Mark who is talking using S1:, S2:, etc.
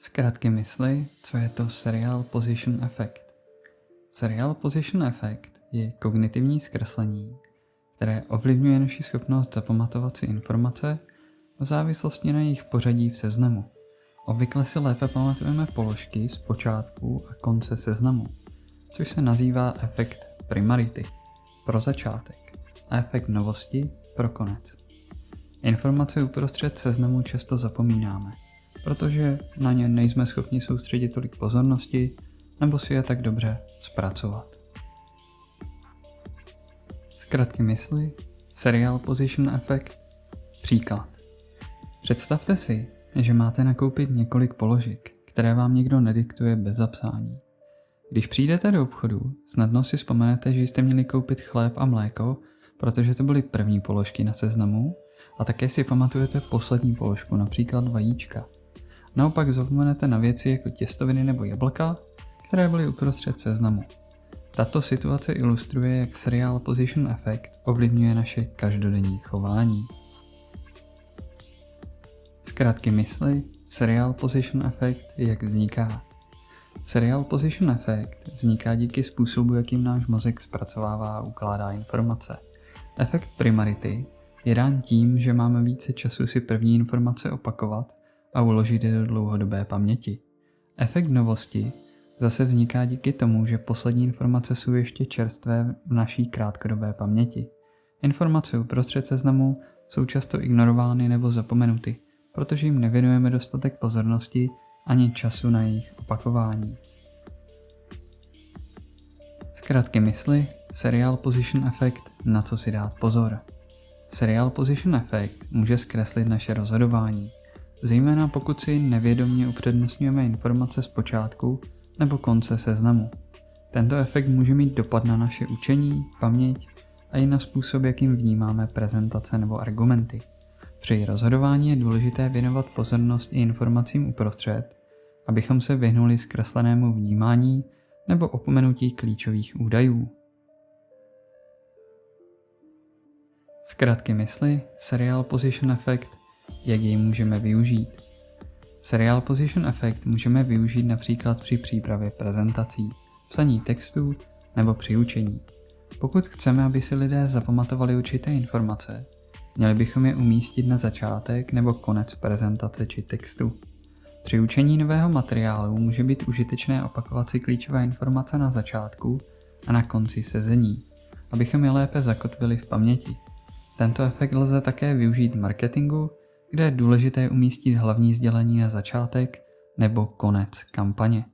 S1: Zkrátky mysli, co je to Serial Position Effect. Serial Position Effect je kognitivní zkreslení, které ovlivňuje naši schopnost zapamatovat si informace v závislosti na jejich pořadí v seznamu. Obvykle si lépe pamatujeme položky z počátku a konce seznamu, což se nazývá efekt primarity pro začátek a efekt novosti pro konec. Informace uprostřed seznamu často zapomínáme, protože na ně nejsme schopni soustředit tolik pozornosti nebo si je tak dobře zpracovat. Zkrátky mysli, Serial Position Effect, příklad. Představte si, že máte nakoupit několik položek, které vám někdo nediktuje bez zapsání. Když přijdete do obchodu, snadno si vzpomenete, že jste měli koupit chléb a mléko, protože to byly první položky na seznamu, a také si pamatujete poslední položku, například vajíčka. Naopak zapomenete na věci jako těstoviny nebo jablka, které byly uprostřed seznamu. Tato situace ilustruje, jak Serial Position Effect ovlivňuje naše každodenní chování. Zkrátky mysli, Serial Position Effect, jak vzniká. Serial Position Effect vzniká díky způsobu, jakým náš mozek zpracovává a ukládá informace. Efekt primarity je dán tím, že máme více času si první informace opakovat a uložit je do dlouhodobé paměti. Efekt novosti zase vzniká díky tomu, že poslední informace jsou ještě čerstvé v naší krátkodobé paměti. Informace uprostřed seznamu jsou často ignorovány nebo zapomenuty, protože jim nevěnujeme dostatek pozornosti ani času na jejich opakování. Zkrátky mysli, Serial Position Effect, na co si dát pozor. Serial Position Effect může zkreslit naše rozhodování, zejména pokud si nevědomě upřednostňujeme informace z počátku nebo konce seznamu. Tento efekt může mít dopad na naše učení, paměť a i na způsob, jakým vnímáme prezentace nebo argumenty. Při rozhodování je důležité věnovat pozornost i informacím uprostřed, abychom se vyhnuli zkreslenému vnímání nebo opomenutí klíčových údajů. Zkrátky mysli, Serial Position Effect, jak jej můžeme využít. Serial Position Effect můžeme využít například při přípravě prezentací, psaní textů nebo při učení. Pokud chceme, aby si lidé zapamatovali určité informace, měli bychom je umístit na začátek nebo konec prezentace či textu. Při učení nového materiálu může být užitečné opakovat si klíčové informace na začátku a na konci sezení, abychom je lépe zakotvili v paměti. Tento efekt lze také využít v marketingu, kde je důležité umístit hlavní sdělení na začátek nebo konec kampaně.